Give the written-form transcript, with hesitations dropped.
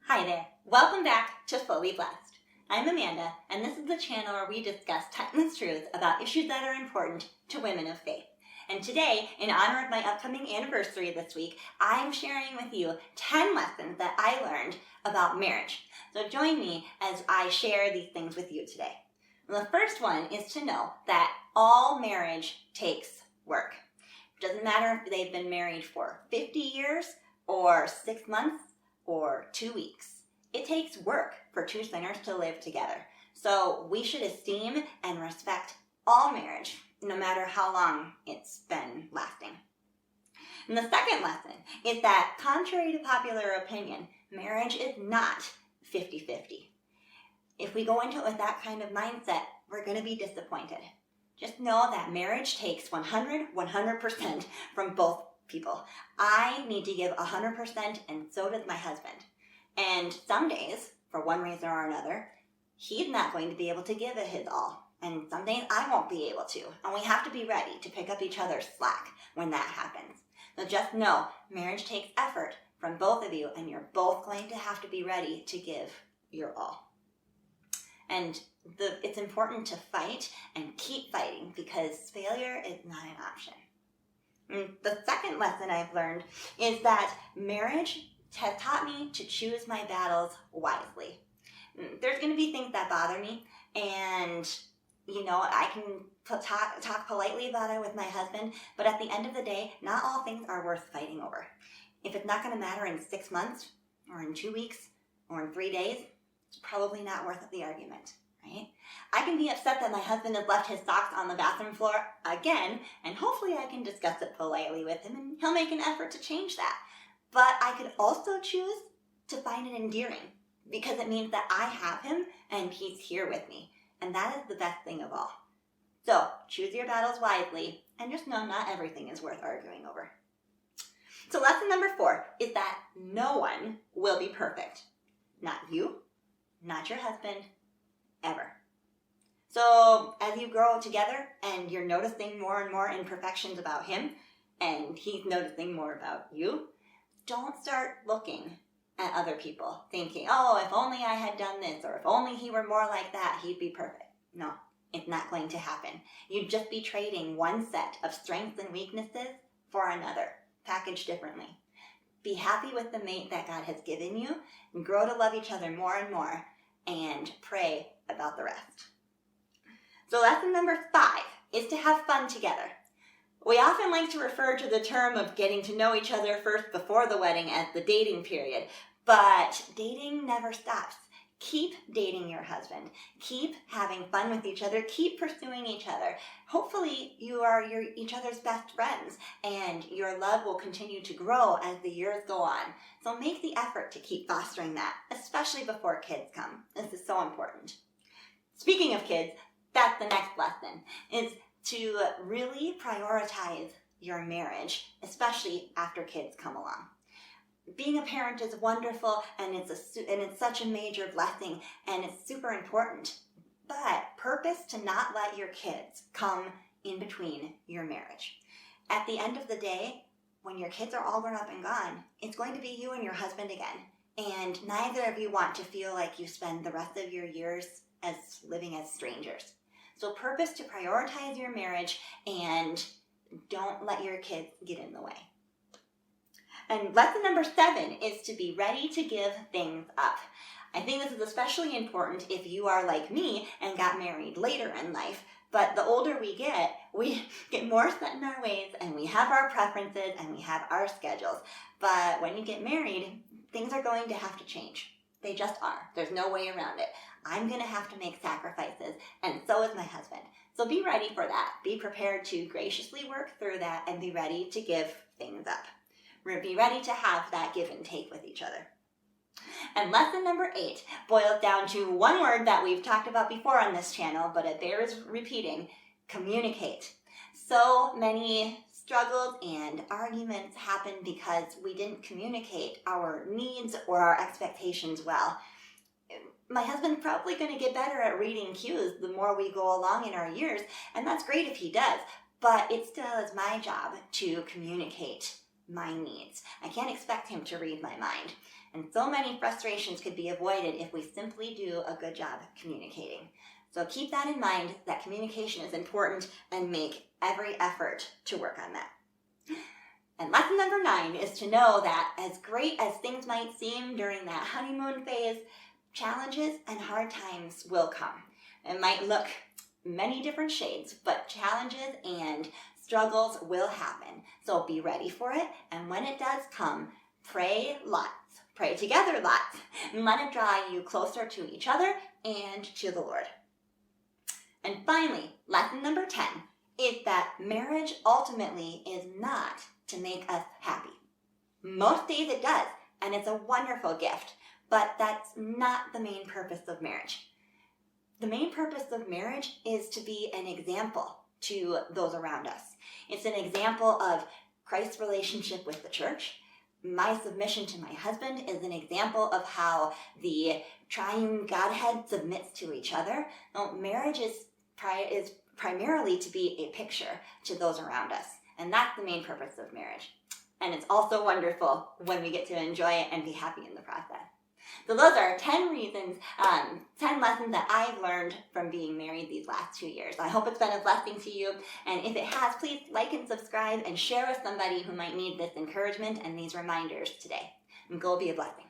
Hi there. Welcome back to Fully Blessed. I'm Amanda, and this is the channel where we discuss timeless truths about issues that are important to women of faith. And today, in honor of my upcoming anniversary this week, I'm sharing with you 10 lessons that I learned about marriage. So join me as I share these things with you today. The first one is to know that all marriage takes work. It doesn't matter if they've been married for 50 years or 6 months or 2 weeks. It takes work for two sinners to live together. So we should esteem and respect all marriage, no matter how long it's been lasting. And the second lesson is that, contrary to popular opinion, marriage is not 50-50. If we go into it with that kind of mindset, we're going to be disappointed. Just know that marriage takes 100% from both people. I need to give 100%, and so does my husband. And some days, for one reason or another, he's not going to be able to give it his all. And some days I won't be able to. And we have to be ready to pick up each other's slack when that happens. So just know, marriage takes effort from both of you, and you're both going to have to be ready to give your all. And it's important to fight and keep fighting, because failure is not an option. The second lesson I've learned is that marriage has taught me to choose my battles wisely. There's going to be things that bother me, and I can talk politely about it with my husband, but at the end of the day, not all things are worth fighting over. If it's not going to matter in 6 months, or in 2 weeks, or in 3 days, it's probably not worth the argument. Right? I can be upset that my husband has left his socks on the bathroom floor again, and hopefully I can discuss it politely with him, and he'll make an effort to change that. But I could also choose to find it endearing, because it means that I have him and he's here with me, and that is the best thing of all. So choose your battles wisely, and just know not everything is worth arguing over. So lesson number 4 is that no one will be perfect. Not you, not your husband, ever. So as you grow together and you're noticing more and more imperfections about him, and he's noticing more about you, don't start looking at other people thinking, oh, if only I had done this, or if only he were more like that, he'd be perfect. No, it's not going to happen. You'd just be trading one set of strengths and weaknesses for another, packaged differently. Be happy with the mate that God has given you, and grow to love each other more and more, and pray about the rest. So lesson number 5 is to have fun together. We often like to refer to the term of getting to know each other first before the wedding as the dating period, but dating never stops. Keep dating your husband. Keep having fun with each other. Keep pursuing each other. Hopefully you are each other's best friends, and your love will continue to grow as the years go on. So make the effort to keep fostering that, especially before kids come. This is so important. Speaking of kids, that's the next lesson, is to really prioritize your marriage, especially after kids come along. Being a parent is wonderful, and it's such a major blessing, and it's super important. But purpose to not let your kids come in between your marriage. At the end of the day, when your kids are all grown up and gone, it's going to be you and your husband again. And neither of you want to feel like you spend the rest of your years as living as strangers. So purpose to prioritize your marriage, and don't let your kids get in the way. And lesson number 7 is to be ready to give things up. I think this is especially important if you are like me and got married later in life. But the older we get more set in our ways, and we have our preferences, and we have our schedules. But when you get married, things are going to have to change. They just are. There's no way around it. I'm going to have to make sacrifices, and so is my husband. So be ready for that. Be prepared to graciously work through that, and be ready to give things up. Be ready to have that give and take with each other. And lesson number 8 boils down to one word that we've talked about before on this channel, but it bears repeating: communicate. So many struggles and arguments happen because we didn't communicate our needs or our expectations well. My husband's probably going to get better at reading cues the more we go along in our years, and that's great if he does, but it still is my job to communicate my needs. I can't expect him to read my mind. And so many frustrations could be avoided if we simply do a good job communicating. So keep that in mind, that communication is important, and make every effort to work on that. And lesson number 9 is to know that as great as things might seem during that honeymoon phase, challenges and hard times will come. It might look many different shades, but challenges and struggles will happen. So be ready for it, and when it does come, pray lots. Pray together lots, and let it draw you closer to each other and to the Lord. And finally, lesson number 10 is that marriage ultimately is not to make us happy. Most days it does, and it's a wonderful gift, but that's not the main purpose of marriage. The main purpose of marriage is to be an example to those around us. It's an example of Christ's relationship with the church. My submission to my husband is an example of how the triune Godhead submits to each other. Now, marriage is primarily to be a picture to those around us. And that's the main purpose of marriage. And it's also wonderful when we get to enjoy it and be happy in the process. So those are 10 reasons, 10 lessons that I've learned from being married these last 2 years. I hope it's been a blessing to you. And if it has, please like and subscribe and share with somebody who might need this encouragement and these reminders today. And go be a blessing.